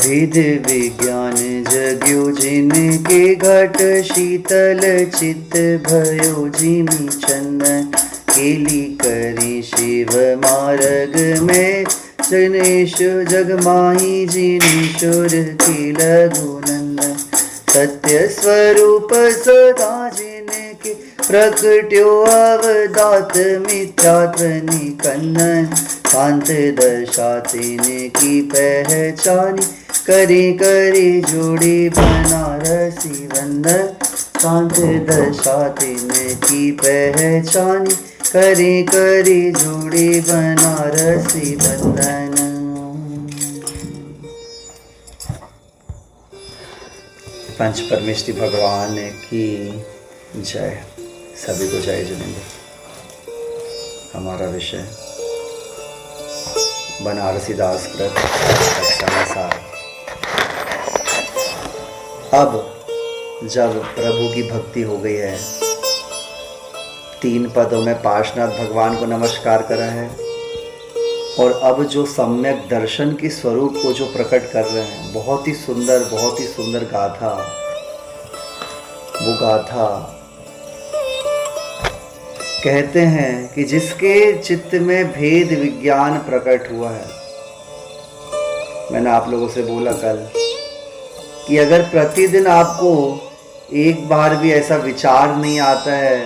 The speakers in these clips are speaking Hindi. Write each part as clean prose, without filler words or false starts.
भेद विज्ञान जग्यो जिनके घट शीतल चित्त भयो जिमि चंदन केली करी शिव मार्ग में जनेश जग माही जिनेश्वर की लघुनंदन सत्य स्वरूप सदा जिनके प्रकट्यो अवदात मिथ्यात्व निकंदन शांत दशा तिनकी पहचानी करे करे जोड़े बनारसी वंदन शांत दशा तिनकी पहचानी करे करे जोड़े बनारसी वंदन। पंच परमेश्वरी भगवान की जय। सभी को जय जिनेंद्र। हमारा विषय बनारसी दास कृत कक्षा। अब जब प्रभु की भक्ति हो गई है, 3 पदों में पार्श्वनाथ भगवान को नमस्कार करा है और अब जो सम्यक दर्शन के स्वरूप को जो प्रकट कर रहे हैं, बहुत ही सुंदर गाथा। वो गाथा कहते हैं कि जिसके चित्त में भेद विज्ञान प्रकट हुआ है। मैंने आप लोगों से बोला कल कि अगर प्रतिदिन आपको एक बार भी ऐसा विचार नहीं आता है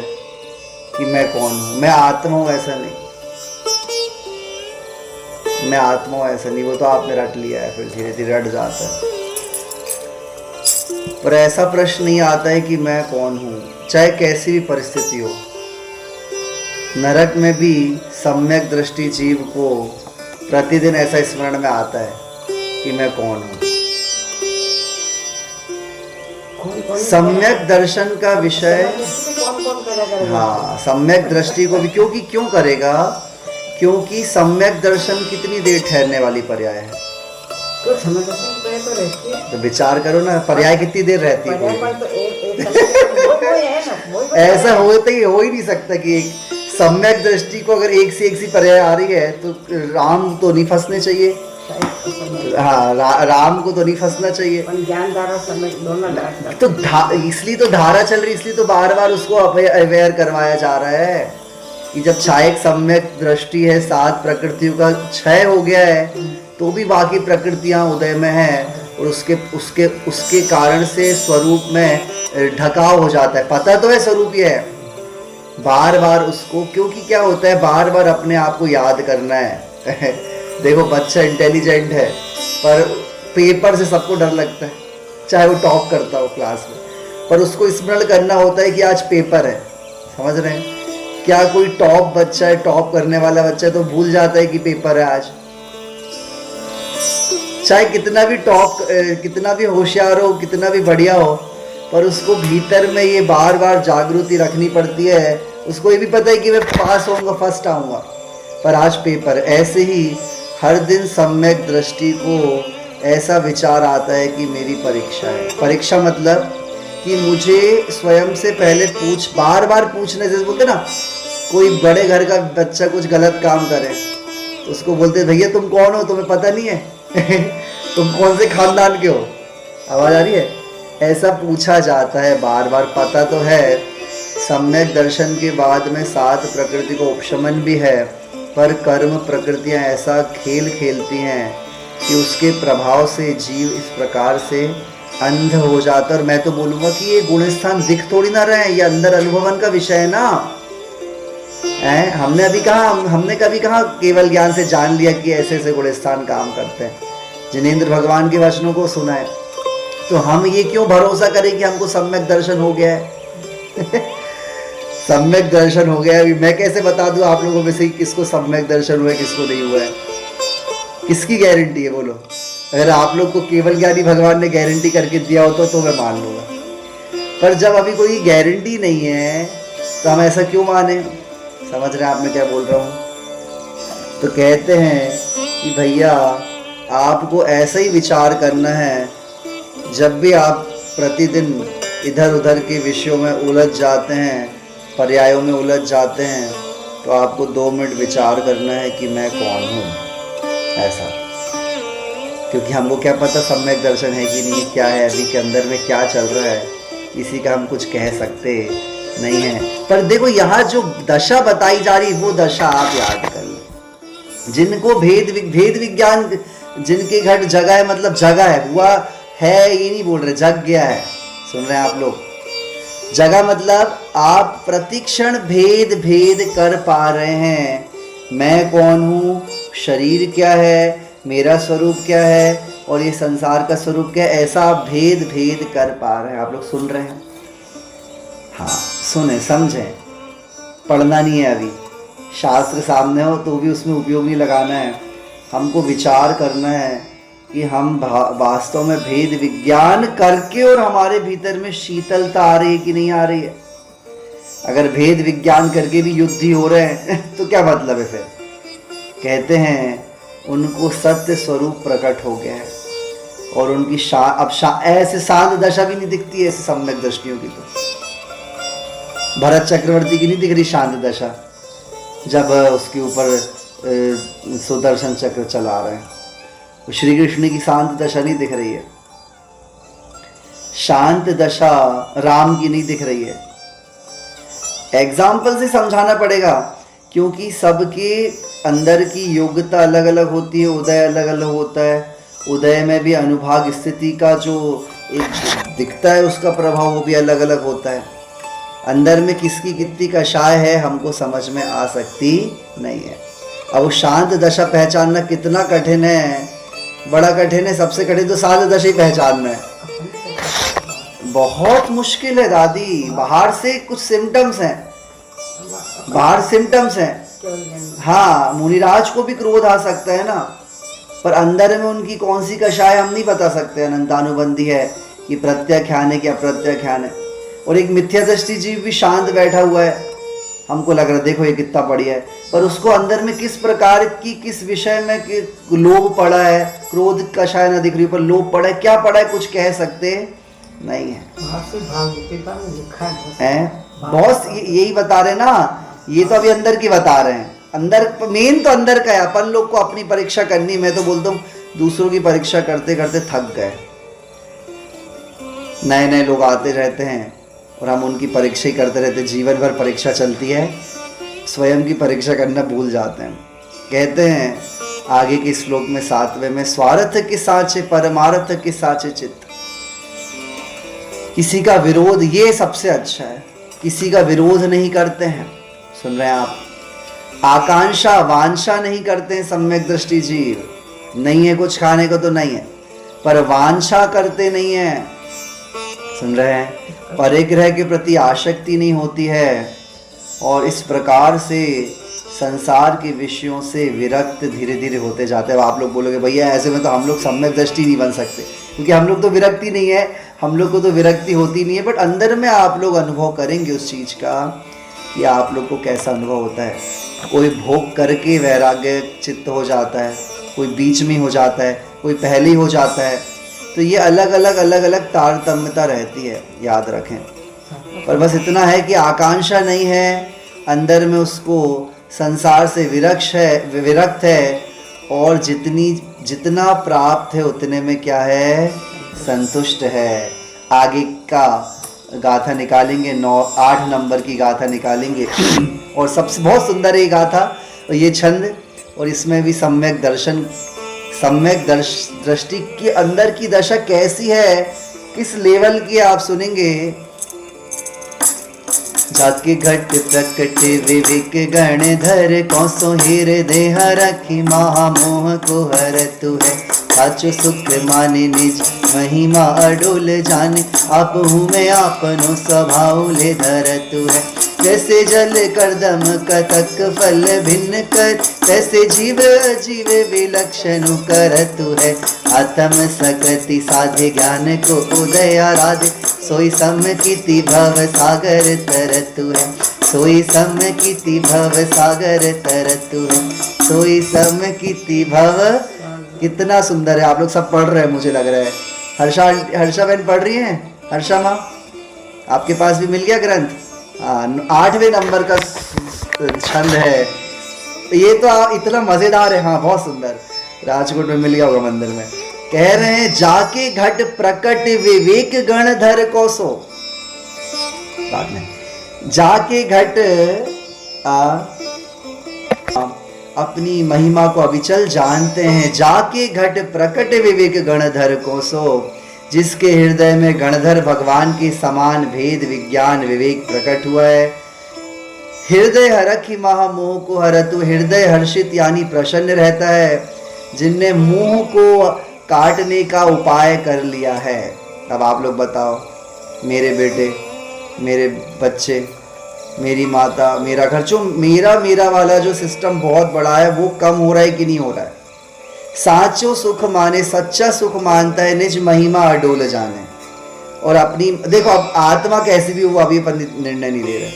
कि मैं कौन हूं, मैं आत्मा हूं, ऐसा नहीं, मैं आत्मा हूं ऐसा नहीं, वो तो आपने रट लिया है, फिर धीरे धीरे रट जाता है। पर ऐसा प्रश्न नहीं आता है कि मैं कौन हूं, चाहे कैसी भी परिस्थिति हो। नरक में भी सम्यक दृष्टि जीव को प्रतिदिन ऐसा स्मरण में आता है कि मैं कौन हूं। सम्यक दर्शन का विषय, हाँ, सम्यक दृष्टि को भी क्यों करेगा? क्योंकि सम्यक दर्शन कितनी देर ठहरने वाली पर्याय है? तो विचार करो ना, पर्याय कितनी देर रहती है? ऐसा हो ही नहीं सकता कि एक सम्यक दृष्टि को अगर एक सी पर्याय आ रही है तो राम तो नहीं फंसने चाहिए। हाँ, राम को तो नहीं फंसना चाहिए। ज्ञान धारा तो इसलिए तो धारा चल रही, इसलिए तो बार बार उसको अवेयर करवाया जा रहा है कि जब छायक सम्यक दृष्टि है, 7 प्रकृतियों का क्षय हो गया है, तो भी बाकी प्रकृतियां उदय में हैं और उसके कारण से स्वरूप में ढकाव हो जाता है। पता तो है स्वरूप ही है, बार बार उसको, क्योंकि क्या होता है, बार बार अपने आप को याद करना है। देखो बच्चा इंटेलिजेंट है पर पेपर से सबको डर लगता है, चाहे वो टॉप करता हो क्लास में, पर उसको स्मरण करना होता है कि आज पेपर है। समझ रहे हैं? क्या कोई टॉप बच्चा है, टॉप करने वाला बच्चा है, तो भूल जाता है कि पेपर है आज। चाहे कितना भी टॉप, कितना भी होशियार हो, कितना भी बढ़िया हो, पर उसको भीतर में ये बार बार जागृति रखनी पड़ती है। उसको ये भी पता है कि मैं पास होऊंगा, फर्स्ट आऊंगा, पर आज पेपर। ऐसे ही हर दिन सम्यक दृष्टि को ऐसा विचार आता है कि मेरी परीक्षा है। परीक्षा मतलब कि मुझे स्वयं से पहले बार बार पूछने से, बोलते ना, कोई बड़े घर का बच्चा कुछ गलत काम करे तो उसको बोलते भैया तुम कौन हो, तुम्हें पता नहीं है? तुम कौन से खानदान के हो? आवाज आ रही है? ऐसा पूछा जाता है बार बार। पता तो है सम्यक दर्शन के बाद में 7 प्रकृति को उपशमन भी है, पर कर्म प्रकृतियां ऐसा खेल खेलती हैं कि उसके प्रभाव से जीव इस प्रकार से अंध हो जाता है। और मैं तो बोलूँगा कि ये गुण स्थान दिख थोड़ी ना रहे हैं, ये अंदर अनुभवन का विषय है ना। हमने कभी कहा केवल ज्ञान से जान लिया कि ऐसे ऐसे गुण स्थान काम करते हैं। जिनेंद्र भगवान के वचनों को सुना है, तो हम ये क्यों भरोसा करें कि हमको सम्यक दर्शन हो गया है? सम्यक दर्शन हो गया है, मैं कैसे बता दूं आप लोगों में से किसको सम्यक दर्शन हुआ है, किसको नहीं हुआ है? किसकी गारंटी है बोलो? अगर आप लोग को केवल ज्ञानी भगवान ने गारंटी करके दिया हो तो मैं मान लूँगा, पर जब अभी कोई गारंटी नहीं है तो हम ऐसा क्यों माने? समझ रहे हैं आप मैं क्या बोल रहा हूँ? तो कहते हैं कि भैया आपको ऐसा ही विचार करना है। जब भी आप प्रतिदिन इधर उधर के विषयों में उलझ जाते हैं, पर्यायों में उलझ जाते हैं, तो आपको 2 मिनट विचार करना है कि मैं कौन हूँ। ऐसा क्योंकि हमको क्या पता सम्यक दर्शन है कि नहीं, क्या है अभी के अंदर में क्या चल रहा है, इसी का हम कुछ कह सकते नहीं है। पर देखो यहाँ जो दशा बताई जा रही वो दशा आप याद कर लो। जिनको भेद विज्ञान, जिनके घट जगह है, मतलब जगह है, हुआ है ये नहीं बोल रहे, जग गया है। सुन रहे हैं आप लोग? जगह मतलब आप प्रतिक्षण भेद कर पा रहे हैं। मैं कौन हूँ, शरीर क्या है, मेरा स्वरूप क्या है और ये संसार का स्वरूप क्या है, ऐसा आप भेद कर पा रहे हैं। आप लोग सुन रहे हैं? हाँ सुने, समझें, पढ़ना नहीं है अभी, शास्त्र सामने हो तो भी उसमें उपयोग नहीं लगाना है। हमको विचार करना है कि हम वास्तव में भेद विज्ञान करके और हमारे भीतर में शीतलता आ रही है कि नहीं आ रही है। अगर भेद विज्ञान करके भी युद्ध ही हो रहे हैं तो क्या मतलब है फिर? कहते हैं उनको सत्य स्वरूप प्रकट हो गया है और उनकी ऐसे शांत दशा भी नहीं दिखती है ऐसे सम्यक दृष्टियों की। तो भरत चक्रवर्ती की नहीं दिख रही शांत दशा जब उसके ऊपर सुदर्शन चक्र चला रहे हैं। श्री कृष्ण की शांत दशा नहीं दिख रही है, शांत दशा राम की नहीं दिख रही है। एग्जाम्पल से समझाना पड़ेगा क्योंकि सबके अंदर की योग्यता अलग अलग होती है, उदय अलग अलग होता है। उदय में भी अनुभाग स्थिति का जो एक दिखता है उसका प्रभाव वो भी अलग अलग होता है। अंदर में किसकी कितनी कषाय है हमको समझ में आ सकती नहीं है। अब वो शांत दशा पहचानना कितना कठिन है, बड़ा कठिन है। सबसे कठिन तो शांत दशा ही पहचानना है, बहुत मुश्किल है दादी। बाहर से कुछ सिम्टम्स हैं, बाहर सिम्टम्स हैं। हाँ, मुनिराज को भी क्रोध आ सकता है ना, पर अंदर में उनकी कौन सी कषाय हम नहीं बता सकते। अनंतानुबंधी है कि प्रत्याख्यान है कि अप्रत्याख्यान है। और एक मिथ्या दृष्टि जीव भी शांत बैठा हुआ है, हमको लग रहा है देखो ये कितना बढ़िया है, पर उसको अंदर में किस प्रकार की, किस विषय में लोभ पड़ा है, क्रोध कषाय ना दिख रही पर लोभ पड़ा है, क्या पड़ा है कुछ कह सकते नहीं है। बहुत यही बता रहे ना, ये तो अभी अंदर की बता रहे हैं। अंदर मेन तो अंदर का है। अपन लोग को अपनी परीक्षा करनी, मैं तो बोलता हूँ दूसरों की परीक्षा करते करते थक गए। नए नए लोग आते रहते हैं और हम उनकी परीक्षा ही करते रहते, जीवन भर परीक्षा चलती है, स्वयं की परीक्षा करना भूल जाते हैं। कहते हैं आगे के श्लोक में 7वें में, स्वार्थ के साचे परमार्थ के साचे चित्त। किसी का विरोध, ये सबसे अच्छा है, किसी का विरोध नहीं करते हैं। सुन रहे हैं आप? आकांक्षा वांछा नहीं करते हैं सम्यक दृष्टि जीव। नहीं है कुछ खाने को तो नहीं है, पर वांछा करते नहीं है। सुन रहे हैं? परिग्रह के प्रति आसक्ति नहीं होती है और इस प्रकार से संसार के विषयों से विरक्त धीरे धीरे होते जाते हैं। आप लोग बोलोगे भैया ऐसे में तो हम लोग सम्यक दृष्टि नहीं बन सकते, क्योंकि हम लोग तो विरक्ति नहीं है, हम लोग को तो विरक्ति होती नहीं है। बट अंदर में आप लोग अनुभव करेंगे उस चीज़ का, या आप लोग को कैसा अनुभव होता है। कोई भोग करके वैराग्य चित्त हो जाता है, कोई बीच में हो जाता है, कोई पहले ही हो जाता है। तो ये अलग अलग तारतम्यता रहती है, याद रखें। पर बस इतना है कि आकांक्षा नहीं है, अंदर में उसको संसार से विरक्त है और जितना प्राप्त है उतने में क्या है, संतुष्ट है। आगे का गाथा निकालेंगे, 8 नंबर की गाथा निकालेंगे और सबसे बहुत सुंदर है गाथा और ये छंद, और इसमें भी सम्यक दृष्टि के अंदर की दशा कैसी है, किस लेवल की आप सुनेंगे। जाके घट प्रकट विवेक गण धर, कौसो हृदय रखी महामोह को हर तू है। साचो सुख माने निज महिमा अडोल जाने, आप हूँ मैं आपनो स्वभाव ले धर तू है। जैसे जल करदम कतक फल भिन्न कर, तैसे जीव जीव विलक्षण कर तू है। आत्म सकति साधे ज्ञान को उदय आराधे, सोई समकिति भव सागर तर तू है। सोई समकिति भव सागर तर तू है। सोई समकिति भव। कितना सुंदर है, आप लोग सब पढ़ रहे हैं मुझे लग रहा है। हर्षा बहन पढ़ रही हैं? हर्षा माँ, आपके पास भी मिल गया ग्रंथ? हाँ, 8वें नंबर का छंद है ये तो इतना मज़ेदार है। हाँ बहुत सुंदर, राजकोट में मिल गया होगा मंदिर में। कह रहे हैं जाके घट प्रकट विवेक गण धर कौसो, बाद में जाके घट अपनी महिमा को अविचल जानते हैं। जाके घट प्रकट विवेक गणधर कोसो, जिसके हृदय में गणधर भगवान के समान भेद विज्ञान विवेक प्रकट हुआ है। हृदय हरख ही महामोह को हरतु, हृदय हर्षित यानी प्रसन्न रहता है जिनने मोह को काटने का उपाय कर लिया है। अब आप लोग बताओ, मेरे बेटे, मेरे बच्चे, मेरी माता, मेरा घर, जो मेरा वाला जो सिस्टम बहुत बड़ा है वो कम हो रहा है कि नहीं हो रहा है? साचो सुख माने, सच्चा सुख मानता है, निज महिमा अडोल जाने। और अपनी देखो, अब आत्मा कैसी भी वो अभी अपन निर्णय नहीं ले रहे,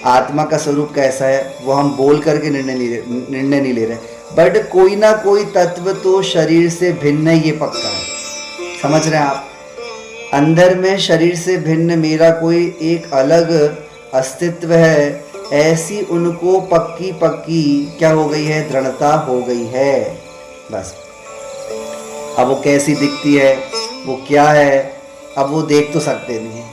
आत्मा का स्वरूप कैसा है वो हम बोल करके निर्णय नहीं ले रहे, बट कोई ना कोई तत्व तो शरीर से भिन्न है, ये पक्का है। समझ रहे हैं आप? अंदर में शरीर से भिन्न मेरा कोई एक अलग अस्तित्व है, ऐसी उनको पक्की क्या हो गई है? दृढ़ता हो गई है। बस अब वो कैसी दिखती है, वो क्या है, अब वो देख तो सकते नहीं है,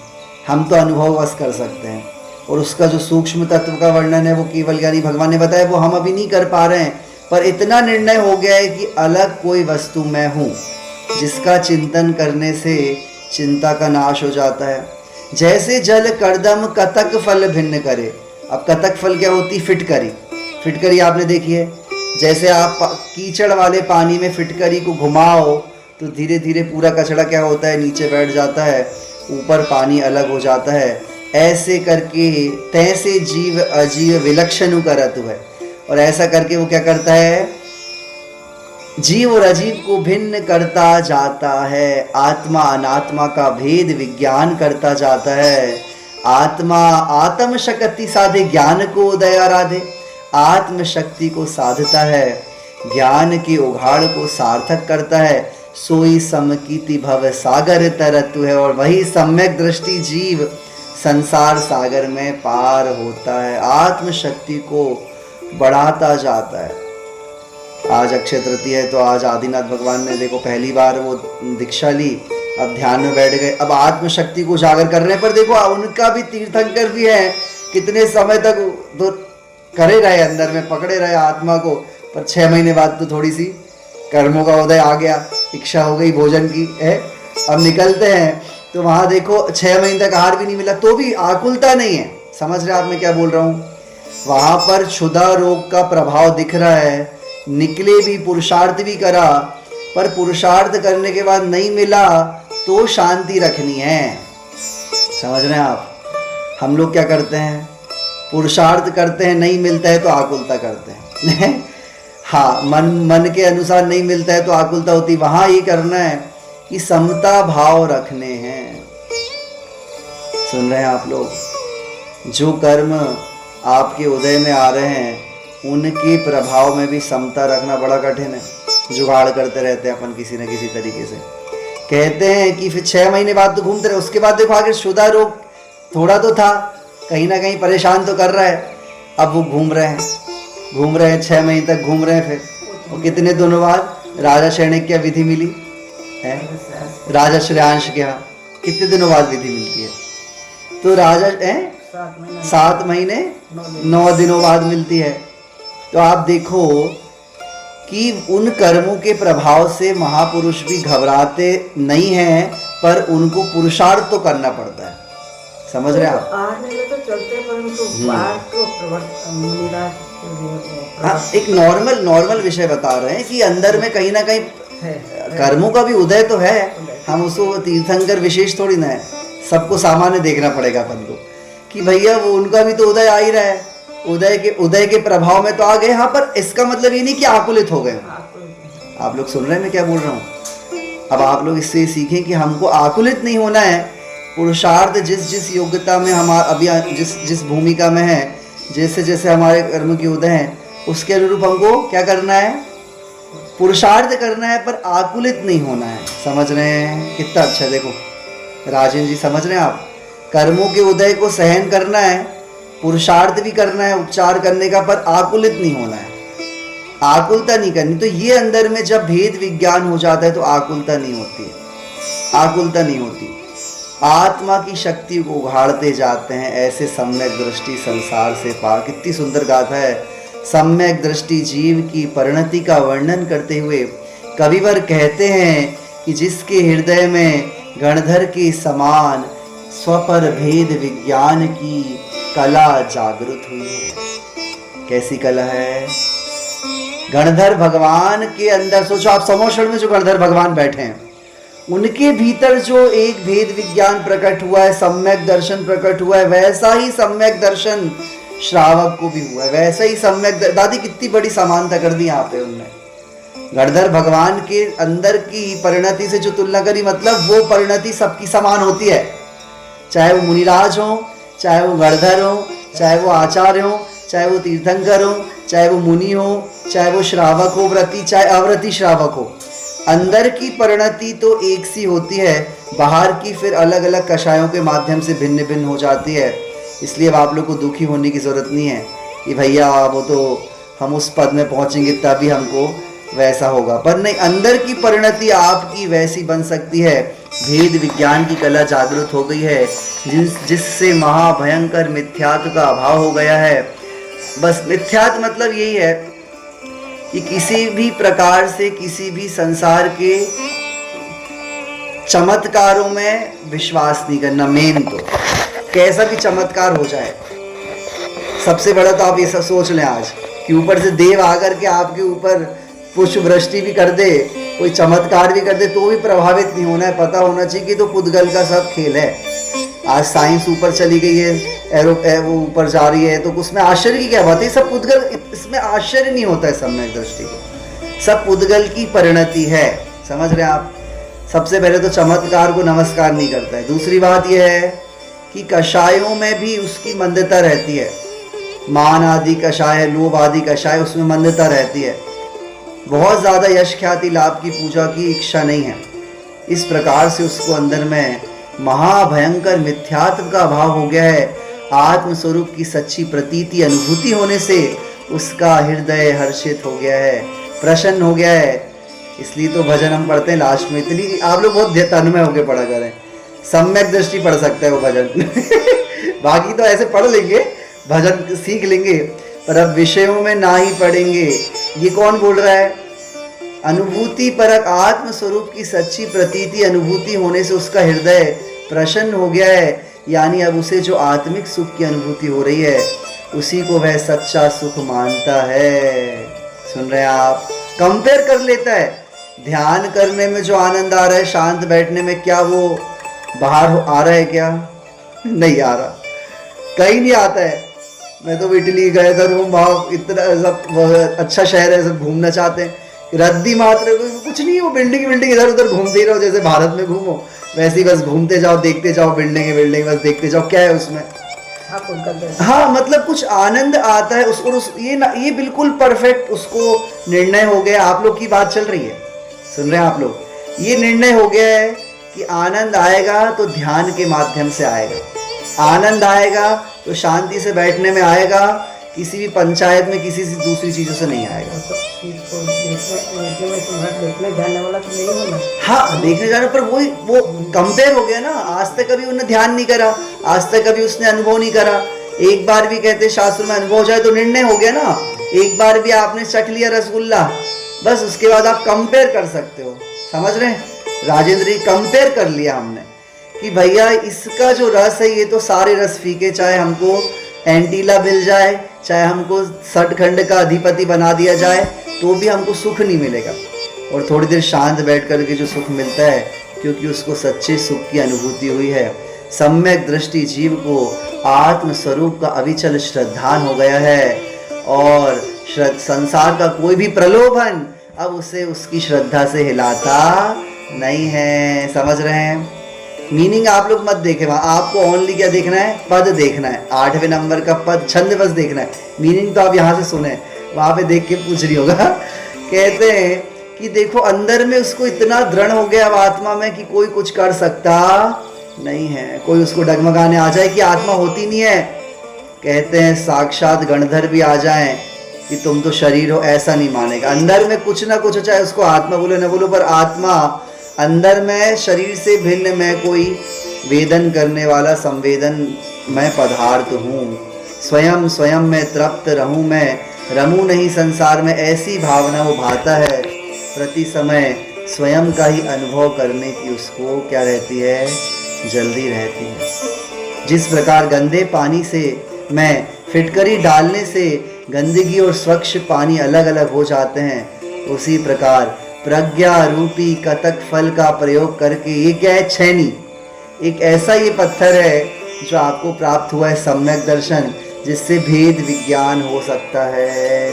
हम तो अनुभव बस कर सकते हैं। और उसका जो सूक्ष्म तत्व का वर्णन है वो केवल ज्ञानी भगवान ने बताया, वो हम अभी नहीं कर पा रहे हैं। पर इतना निर्णय हो गया है कि अलग कोई वस्तु मैं हूँ, जिसका चिंतन करने से चिंता का नाश हो जाता है। जैसे जल करदम कतक फल भिन्न करे। अब कतक फल क्या होती? फिटकरी। फिटकरी आपने देखी है, जैसे आप कीचड़ वाले पानी में फिटकरी को घुमाओ तो धीरे धीरे पूरा कचरा क्या होता है? नीचे बैठ जाता है, ऊपर पानी अलग हो जाता है। ऐसे करके तैसे जीव अजीव विलक्षण करत है, और ऐसा करके वो क्या करता है? जीव और अजीव को भिन्न करता जाता है। आत्मा अनात्मा का भेद विज्ञान करता जाता है। आत्मा आत्म शक्ति साधे, ज्ञान को उदय आराधे। आत्म शक्ति को साधता है, ज्ञान के उघाड़ को सार्थक करता है। सोई समकीति भव सागर तरतु है, और वही सम्यक दृष्टि जीव संसार सागर में पार होता है, आत्म शक्ति को बढ़ाता जाता है। आज अक्षय तृतीया है, तो आज आदिनाथ भगवान ने देखो पहली बार वो दीक्षा ली, अब ध्यान में बैठ गए, अब आत्मशक्ति को उजागर कर रहे हैं। पर देखो उनका भी तीर्थंकर भी है, कितने समय तक तो करे रहे, अंदर में पकड़े रहे आत्मा को, पर 6 महीने बाद तो थोड़ी सी कर्मों का उदय आ गया, इच्छा हो गई भोजन की है। अब निकलते हैं तो वहाँ देखो 6 महीने तक आहार भी नहीं मिला, तो भी आकुलता नहीं है। समझ रहे आप मैं क्या बोल रहा हूँ? वहाँ पर क्षुधा रोग का प्रभाव दिख रहा है, निकले भी, पुरुषार्थ भी करा, पर पुरुषार्थ करने के बाद नहीं मिला तो शांति रखनी है। समझ रहे हैं आप? हम लोग क्या करते हैं? पुरुषार्थ करते हैं, नहीं मिलता है तो आकुलता करते हैं हाँ, मन के अनुसार नहीं मिलता है तो आकुलता होती। वहाँ ये करना है कि समता भाव रखने हैं। सुन रहे हैं आप लोग? जो कर्म आपके उदय में आ रहे हैं उनके प्रभाव में भी समता रखना बड़ा कठिन है। जुगाड़ करते रहते हैं अपन किसी न किसी तरीके से। कहते हैं कि फिर 6 महीने बाद तो घूमते रहे, उसके बाद देखो आगे क्षुधा रोग थोड़ा तो था, कहीं ना कहीं परेशान तो कर रहा है। अब वो घूम रहे हैं 6 महीने तक घूम रहे हैं। फिर और कितने दिनों बाद राजा शैणिक विधि मिली है, राजा श्रेयांश के यहाँ कितने दिनों बाद विधि मिलती है? तो राजा 7 महीने 9 दिनों बाद मिलती है। तो आप देखो कि उन कर्मों के प्रभाव से महापुरुष भी घबराते नहीं हैं, पर उनको पुरुषार्थ तो करना पड़ता है। समझ रहे हैं आप? तो चलते हैं, परंतु बाहर तो एक नॉर्मल विषय बता रहे हैं कि अंदर में कहीं ना कहीं कर्मों का भी उदय तो है। हम उसको तीर्थंकर विशेष थोड़ी ना है, सबको सामान्य देखना पड़ेगा अपन को कि भैया वो उनका भी तो उदय आ ही रहा है, उदय के प्रभाव में तो आ गए। हाँ, पर इसका मतलब ये नहीं कि आकुलित हो गए। आप लोग सुन रहे हैं मैं क्या बोल रहा हूँ? अब आप लोग इससे सीखें कि हमको आकुलित नहीं होना है। पुरुषार्थ जिस योग्यता में हम अभी जिस भूमिका में है, जैसे हमारे कर्म के उदय हैं, उसके अनुरूप हमको क्या करना है? पुरुषार्थ करना है, पर आकुलित नहीं होना है। समझ रहे हैं? कितना अच्छा। देखो राजन जी, समझ रहे हैं आप? कर्मों के उदय को सहन करना है, पुरुषार्थ भी करना है उपचार करने का, पर आकुलित नहीं होना है। आकुलता नहीं करनी। तो ये अंदर में जब भेद विज्ञान हो जाता है तो आकुलता नहीं होती, आकुलता नहीं होती। आत्मा की शक्ति को उघाड़ते जाते हैं, ऐसे सम्यक दृष्टि संसार से पार। कितनी सुंदर गाथा है। सम्यक दृष्टि जीव की परिणति का वर्णन करते हुए कविवर कहते हैं कि जिसके हृदय में गणधर के समान स्वपर भेद विज्ञान की कला जागृत हुई है। कैसी कला है? गणधर भगवान के अंदर, सोचो आप समोषण में जो गणधर भगवान बैठे हैं उनके भीतर जो एक भेद विज्ञान प्रकट हुआ है, सम्यक दर्शन प्रकट हुआ है, वैसा ही सम्यक दर्शन श्रावक को भी हुआ है। वैसा ही सम्यक दादी कितनी बड़ी समानता कर दी यहाँ पे उनने। गणधर भगवान के अंदर की परिणति से जो तुलना करी, मतलब वो परिणति सबकी समान होती है, चाहे वो मुनिराज हो, चाहे वो गणधर हो, चाहे वो आचार्य हो, चाहे वो तीर्थंकर हो, चाहे वो मुनि हो, चाहे वो श्रावक हो व्रती, चाहे अव्रती श्रावक हो। अंदर की परिणति तो एक सी होती है, बाहर की फिर अलग अलग कषायों के माध्यम से भिन्न भिन्न हो जाती है। इसलिए अब आप लोग को दुखी होने की ज़रूरत नहीं है कि भैया वो तो हम उस पद में पहुंचेंगे तभी हमको वैसा होगा, पर नहीं, अंदर की परिणति आपकी वैसी बन सकती है। भेद विज्ञान की कला जागृत हो गई है, जिससे महाभयंकर मिथ्यात्व का अभाव हो गया है। बस मिथ्यात्व मतलब यही है कि किसी भी प्रकार से किसी भी संसार के चमत्कारों में विश्वास नहीं करना। मेन तो कैसा भी चमत्कार हो जाए, सबसे बड़ा तो आप ये सब सोच लें आज कि ऊपर से देव आकर के आपके ऊपर पुष्प वृष्टि भी कर दे, कोई चमत्कार भी कर दे, तो भी प्रभावित नहीं होना है। पता होना चाहिए कि तो पुद्गल का सब खेल है। आज साइंस ऊपर चली गई है, वो ऊपर जा रही है, तो उसमें आश्चर्य की क्या बात है? सब पुद्गल, इसमें आश्चर्य नहीं होता है सम्यक दृष्टि को। सब पुद्गल की परिणति है, समझ रहे हैं आप। सबसे पहले तो चमत्कार को नमस्कार नहीं करता है। दूसरी बात यह है कि कषायों में भी उसकी मंदता रहती है। मान आदि कषाय, लोभ आदि कषाय, उसमें मंदता रहती है। बहुत ज़्यादा यश ख्याति लाभ की पूजा की इच्छा नहीं है। इस प्रकार से उसको अंदर में महाभयंकर मिथ्यात्व का अभाव हो गया है। आत्मस्वरूप की सच्ची प्रतीति अनुभूति होने से उसका हृदय हर्षित हो गया है, प्रसन्न हो गया है। इसलिए तो भजन हम पढ़ते हैं लास्ट में। इतनी आप लोग बहुत तन्मय होकर पढ़ा करें, सम्यक दृष्टि पढ़ सकते हैं वो भजन बाकी तो ऐसे पढ़ लेंगे, भजन सीख लेंगे, पर अब विषयों में ना ही पढ़ेंगे। ये कौन बोल रहा है? अनुभूति परक आत्म स्वरूप की सच्ची प्रतीति अनुभूति होने से उसका हृदय प्रसन्न हो गया है। यानी अब उसे जो आत्मिक सुख की अनुभूति हो रही है उसी को वह सच्चा सुख मानता है। सुन रहे हैं आप? कंपेयर कर लेता है। ध्यान करने में जो आनंद आ रहा है, शांत बैठने में, क्या वो बाहर आ रहा है? क्या नहीं आ रहा, कहीं नहीं आता है। मैं तो इटली गया था, रोम, वहाँ इतना सब अच्छा शहर है, सब घूमना चाहते हैं, रद्दी मात्र कुछ नहीं, वो बिल्डिंग इधर उधर घूमते ही रहो, जैसे भारत में घूमो वैसे ही बस घूमते जाओ, देखते जाओ, बिल्डिंग बस देखते जाओ। क्या है उसमें? हाँ, मतलब कुछ आनंद आता है उसको। ये बिल्कुल परफेक्ट उसको निर्णय हो गया। आप लोग की बात चल रही है, सुन रहे हैं आप लोग? ये निर्णय हो गया है कि आनंद आएगा तो ध्यान के माध्यम से आएगा, आनंद आएगा तो शांति से बैठने में आएगा, किसी भी पंचायत में किसी से दूसरी चीजों से नहीं आएगा। हाँ, देखने जाने पर वो कंपेयर हो गया ना। आज तक कभी उन्हें ध्यान नहीं करा, आज तक कभी उसने अनुभव नहीं करा। एक बार भी कहते शास्त्र में अनुभव हो जाए तो निर्णय हो गया ना। एक बार भी आपने चख लिया रसगुल्ला, बस उसके बाद आप कंपेयर कर सकते हो। समझ रहे हैं? राजेंद्र जी, कंपेयर कर लिया हमने कि भैया इसका जो रस है ये तो सारे रस फीके, चाहे हमको एंटीला मिल जाए, चाहे हमको सटखंड का अधिपति बना दिया जाए, तो भी हमको सुख नहीं मिलेगा। और थोड़ी देर शांत बैठ कर के जो सुख मिलता है, क्योंकि उसको सच्चे सुख की अनुभूति हुई है। सम्यक दृष्टि जीव को आत्म स्वरूप का अविचल श्रद्धान हो गया है, और संसार का कोई भी प्रलोभन अब उसे उसकी श्रद्धा से हिलाता नहीं है। समझ रहे हैं? मीनिंग आप लोग मत देखें वहाँ, आपको ओनली क्या देखना है? पद देखना है, 8वें नंबर का पद, छंद बस देखना है। मीनिंग तो आप यहाँ से सुने, वहाँ पे देख के पूछ रही होगा। कहते हैं कि देखो अंदर में उसको इतना दृढ़ हो गया अब आत्मा में कि कोई कुछ कर सकता नहीं है। कोई उसको डगमगाने आ जाए कि आत्मा होती नहीं है। कहते हैं साक्षात गणधर भी आ जाएं कि तुम तो शरीर हो, ऐसा नहीं मानेगा। अंदर में कुछ ना कुछ हो, चाहे उसको आत्मा बोलो ना बोलो, पर आत्मा अंदर में शरीर से भिन्न मैं कोई वेदन करने वाला संवेदन मैं पदार्थ हूँ। स्वयं स्वयं में तृप्त रहूँ, मैं रमूँ नहीं संसार में, ऐसी भावना वो भाता है प्रति समय। स्वयं का ही अनुभव करने की उसको क्या रहती है, जल्दी रहती है। जिस प्रकार गंदे पानी से मैं फिटकरी डालने से गंदगी और स्वच्छ पानी अलग अलग हो जाते हैं, उसी प्रकार प्रज्ञा रूपी कतक फल का प्रयोग करके, ये क्या है, छैनी, एक ऐसा ये पत्थर है जो आपको प्राप्त हुआ है सम्यक दर्शन, जिससे भेद विज्ञान हो सकता है।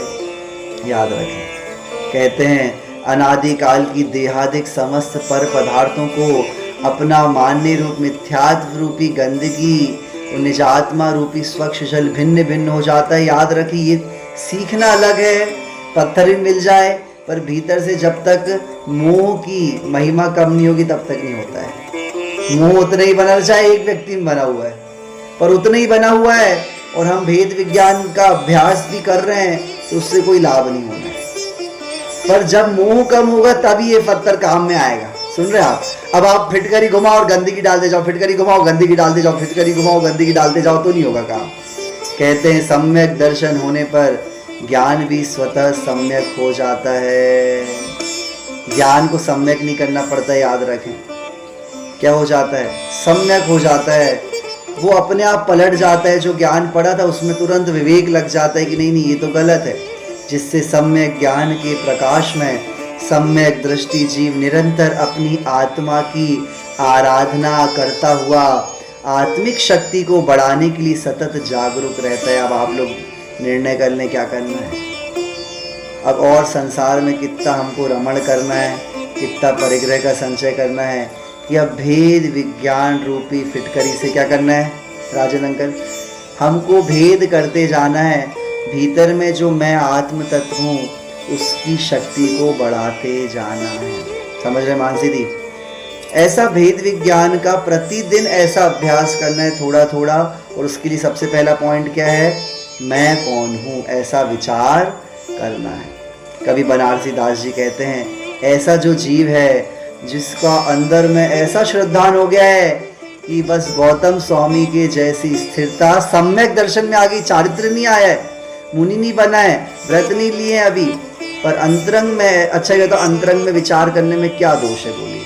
याद रखें, कहते हैं अनादिकाल की देहादिक समस्त पर पदार्थों को अपना मान्य रूप मिथ्यात्व रूपी गंदगी और निजात्मा रूपी स्वच्छ जल भिन्न भिन्न हो जाता है। याद रखिए, ये सीखना अलग है, पत्थर भी मिल जाए पर भीतर से जब तक मोह की महिमा कम नहीं होगी तब तक नहीं होता है। मोह उतना ही बना, चाहे एक व्यक्ति में बना हुआ है पर उतना ही बना हुआ है, और हम भेद विज्ञान का अभ्यास भी कर रहे हैं तो उससे कोई लाभ नहीं होना है। पर जब मोह कम होगा तभी ये पत्थर काम में आएगा। सुन रहे आप? अब आप फिटकरी घुमाओ और गंदगी डालते जाओ, फिटकरी घुमाओ गंदगी डालते जाओ, फिटकरी घुमाओ गंदगी डालते जाओ, तो नहीं होगा काम। कहते हैं सम्यक दर्शन होने पर ज्ञान भी स्वतः सम्यक हो जाता है। ज्ञान को सम्यक नहीं करना पड़ता, याद रखें। क्या हो जाता है, सम्यक हो जाता है, वो अपने आप पलट जाता है। जो ज्ञान पड़ा था उसमें तुरंत विवेक लग जाता है कि नहीं नहीं ये तो गलत है, जिससे सम्यक ज्ञान के प्रकाश में सम्यक दृष्टि जीव निरंतर अपनी आत्मा की आराधना करता हुआ आत्मिक शक्ति को बढ़ाने के लिए सतत जागरूक रहता है। अब आप लोग निर्णय कर लें क्या करना है। अब और संसार में कितना हमको रमण करना है, कितना परिग्रह का संचय करना है कि अब भेद विज्ञान रूपी फिटकरी से क्या करना है राजन अंकल, हमको भेद करते जाना है। भीतर में जो मैं आत्म तत्व हूँ उसकी शक्ति को बढ़ाते जाना है। समझ रहे मानसी दी? ऐसा भेद विज्ञान का प्रतिदिन ऐसा अभ्यास करना है थोड़ा थोड़ा। और उसके लिए सबसे पहला पॉइंट क्या है, मैं कौन हूँ, ऐसा विचार करना है। कभी बनारसी दास जी कहते हैं ऐसा जो जीव है जिसका अंदर में ऐसा श्रद्धान हो गया है कि बस गौतम स्वामी के जैसी स्थिरता सम्यक दर्शन में आ गई। चारित्र नहीं आया है, मुनि नहीं बना है, व्रत नहीं लिए हैं अभी, पर अंतरंग में, अच्छा कहता तो अंतरंग में विचार करने में क्या दोष है बोलिए।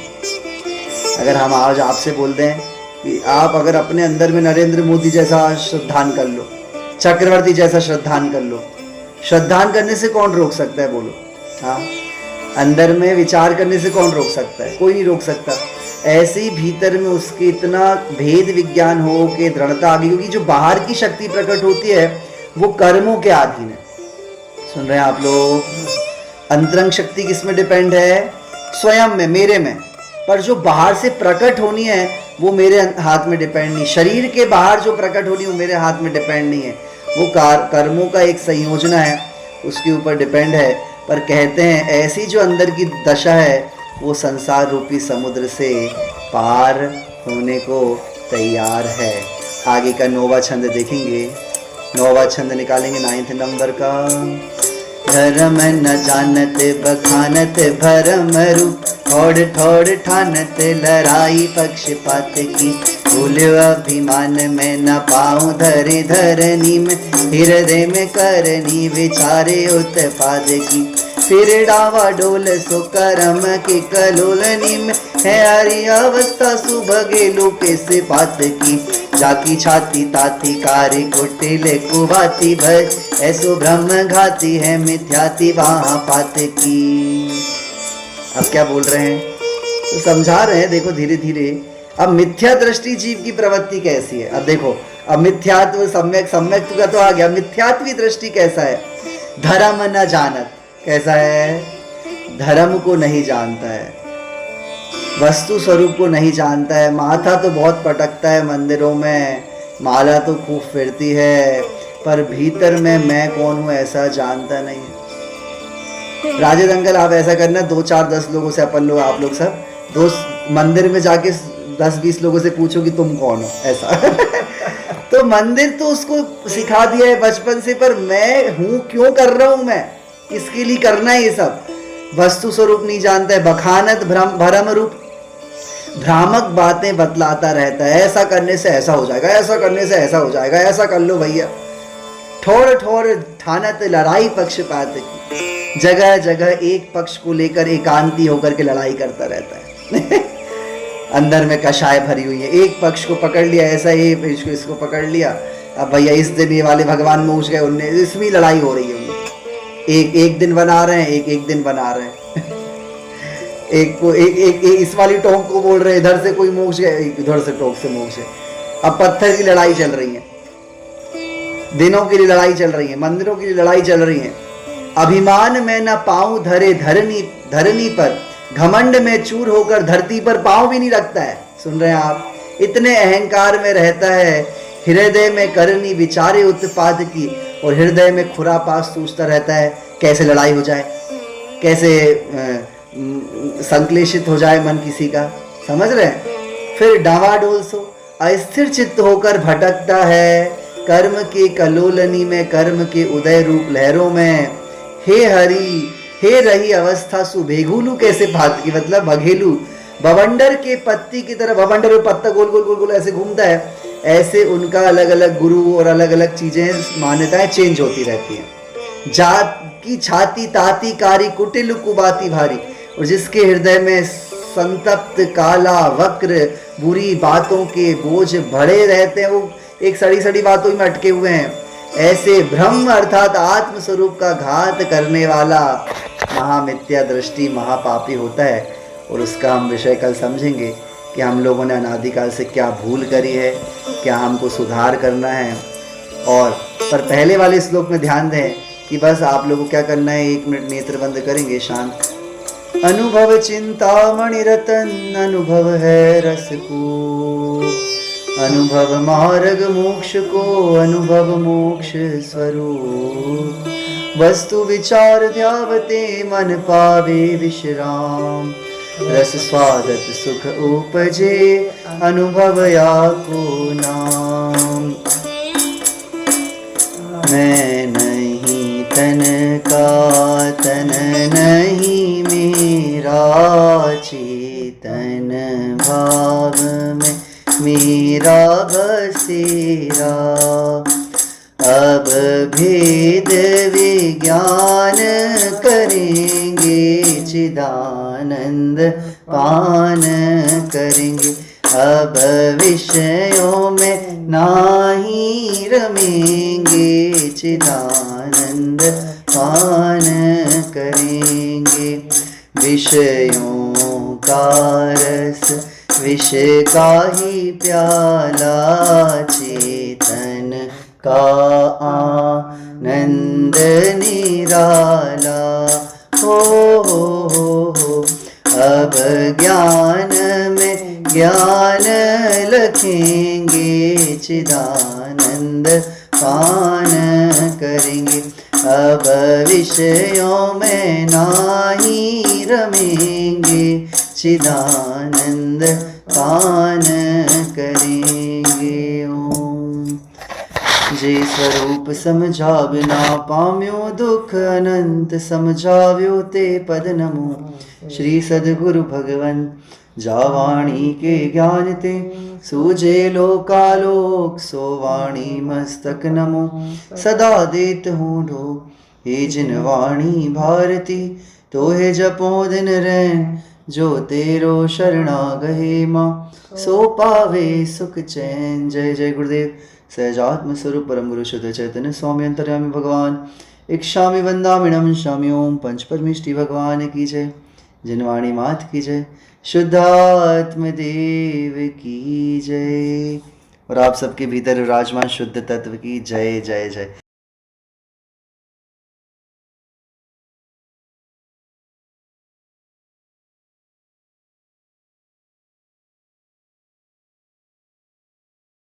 अगर हम आज आपसे बोल दें कि आप अगर अपने अंदर में नरेंद्र मोदी जैसा श्रद्धान कर लो, चक्रवर्ती जैसा श्रद्धान कर लो, श्रद्धान करने से कौन रोक सकता है बोलो? हाँ, अंदर में विचार करने से कौन रोक सकता है? कोई नहीं रोक सकता। ऐसे ही भीतर में उसके इतना भेद विज्ञान हो के दृढ़ता आ गई, क्योंकि जो बाहर की शक्ति प्रकट होती है वो कर्मों के अधीन है। सुन रहे हैं आप लोग? अंतरंग शक्ति किस में डिपेंड है? स्वयं में, मेरे में। पर जो बाहर से प्रकट होनी है वो मेरे हाथ में डिपेंड नहीं। शरीर के बाहर जो प्रकट होनी है वो मेरे हाथ में डिपेंड नहीं है, वो कर्मों का एक संयोजना है, उसके ऊपर डिपेंड है। पर कहते हैं ऐसी जो अंदर की दशा है वो संसार रूपी समुद्र से पार होने को तैयार है। आगे का नौवा छंद देखेंगे, नौवा छंद निकालेंगे 9th नंबर का। धर्म न जानत बखानत भरम रूप, ठोड़ ठोड़ ठानत लड़ाई पक्षपात की। भूल अभिमान में न पाऊं धरे धरनी में, हृदय में करनी विचारे उत्पाद की। फिर डावा डोल सो करम के कलोलनी में, है हरी अवस्था सुभगे लोके से बात की। जाकी छाती ताती कार्य कुटिल कुभाती भर, ऐसो ब्रह्म घाती है मिथ्याति वहाँ पात की। अब क्या बोल रहे हैं तो समझा रहे हैं, देखो धीरे धीरे। अब मिथ्या दृष्टि जीव की प्रवृत्ति कैसी है, अब देखो। अब मिथ्यात्व सम्यक, सम्यक का तो आ गया, मिथ्यात्वी दृष्टि कैसा है? धर्म न जानत, कैसा है? धर्म को नहीं जानता है, वस्तु स्वरूप को नहीं जानता है। माथा तो बहुत पटकता है मंदिरों में, माला तो खूब फिरती है, पर भीतर में मैं कौन हूँ ऐसा जानता नहीं है। राजेश अंकल आप ऐसा करना, 2 4 10 लोगों से, अपन लोग आप लोग सब दोस्त मंदिर में जाके 10 20 लोगों से पूछो कि तुम कौन हो, ऐसा तो मंदिर तो उसको सिखा दिया है बचपन से, पर मैं हूं क्यों कर रहा हूं, मैं किसके लिए करना है ये सब, वस्तु स्वरूप नहीं जानता है। बखानत भ्रम रूप, भ्रामक बातें बतलाता रहता है, ऐसा करने से ऐसा हो जाएगा, ऐसा करने से ऐसा हो जाएगा, ऐसा कर लो भैया। ठोर ठोर ठानत लड़ाई पक्षपात की, जगह जगह एक पक्ष को लेकर एकांती होकर के लड़ाई करता रहता है। अंदर में कषाय भरी हुई है, एक पक्ष को पकड़ लिया, ऐसा ये इसको पकड़ लिया, अब भैया इस दिन ये वाले भगवान में उठ गए, उनने इसमें लड़ाई हो रही है उनकी। एक दिन बना रहे हैं, एक दिन बना रहे हैं। एक को एक इस वाली टोंक को बोल रहे हैं, इधर से कोई मोक्ष है, इधर से टोंक से मोक्ष है। अब पत्थर की लड़ाई चल रही है, दिनों की लड़ाई चल रही है, मंदिरों की लड़ाई चल रही है। अभिमान में न पांव धरे धरनी पर, घमंड में चूर होकर धरती पर पांव भी नहीं रखता है। सुन रहे हैं आप, इतने अहंकार में रहता है। हृदय में करनी विचारे उत्पाद की, और हृदय में खुरापास सोचता रहता है कैसे लड़ाई हो जाए, कैसे संक्लेशित हो जाए मन किसी का, समझ रहे हैं। फिर डावाडोल सो अस्थिर चित्त होकर भटकता है, कर्म के कलोलनी में, कर्म के उदय रूप लहरों में। हे हरि हे रही अवस्था सु, भेगुलू कैसे भात की, मतलब भगेलू, बवंडर के पत्ती की तरह, बवंडर में पत्ता गोल गोल गोल गोल ऐसे घूमता है, ऐसे उनका अलग अलग गुरु और अलग अलग चीजें, मान्यताएं चेंज होती रहती हैं। जात की छाती ताती कारी, कुटिल कुबाती भारी, और जिसके हृदय में संतप्त काला वक्र बुरी बातों के बोझ भरे रहते हैं, वो एक सड़ी सड़ी बातों में अटके हुए हैं। ऐसे ब्रह्म अर्थात आत्म स्वरूप का घात करने वाला महामिथ्या दृष्टि महापापी होता है। और उसका हम विषय कल समझेंगे कि हम लोगों ने अनादिकाल से क्या भूल करी है, क्या हमको सुधार करना है। और पर पहले वाले श्लोक में ध्यान दें कि बस आप लोगों को क्या करना है, 1 मिनट नेत्र बंद करेंगे, शांत। अनुभव चिंतामणि रतन, अनुभव है रस को, अनुभव मार्ग मोक्ष को, अनुभव मोक्ष स्वरूप। वस्तु विचार ध्यावते मन पावे विश्राम, रस स्वादत सुख उपजे, अनुभव या को नाम। मैं नहीं तन का तन नहीं मेरा, चेतन भाव में मेरा बसेरा। अब भेद विज्ञान करेंगे, चिदानंद पान करेंगे। अब विषयों में नाही रमेंगे, चिदानंद पान करेंगे। विषयों का रस विषय का ही प्याला, चेतन का आनंद निराला। हो अब ज्ञान में ज्ञान लखेंगे, चिदानंद पान करेंगे। अब विषयों में नाही रमेंगे, चिदानंद पान करेंगे। ओम। जे स्वरूप समझाव ना पाम्यो, दुख अनंत समझाव्यो ते पद नमो। श्री सद्गुरु भगवन जावाणी के ज्ञान ते, सूझे लोकालोक सो वाणी मस्तक नमो। सदा देत हूँ ढो हे जिन वाणी भारती, तो हे जपो दिन रैन जो तेरो शरणा गहे माँ। सो पावे सुख चैन। जय जय गुरुदेव। सहजात्म स्वरूप परम गुरु शुद्ध चैतन्य स्वामी अंतर्यामी भगवान इक्षामि वंदामिनम शामि। ओम पंच परमेष्टि भगवान की जय। जिनवाणी मात की जय। शुद्धात्म देव की जय। और आप सबके भीतर विराजमान शुद्ध तत्व की जय जय जय।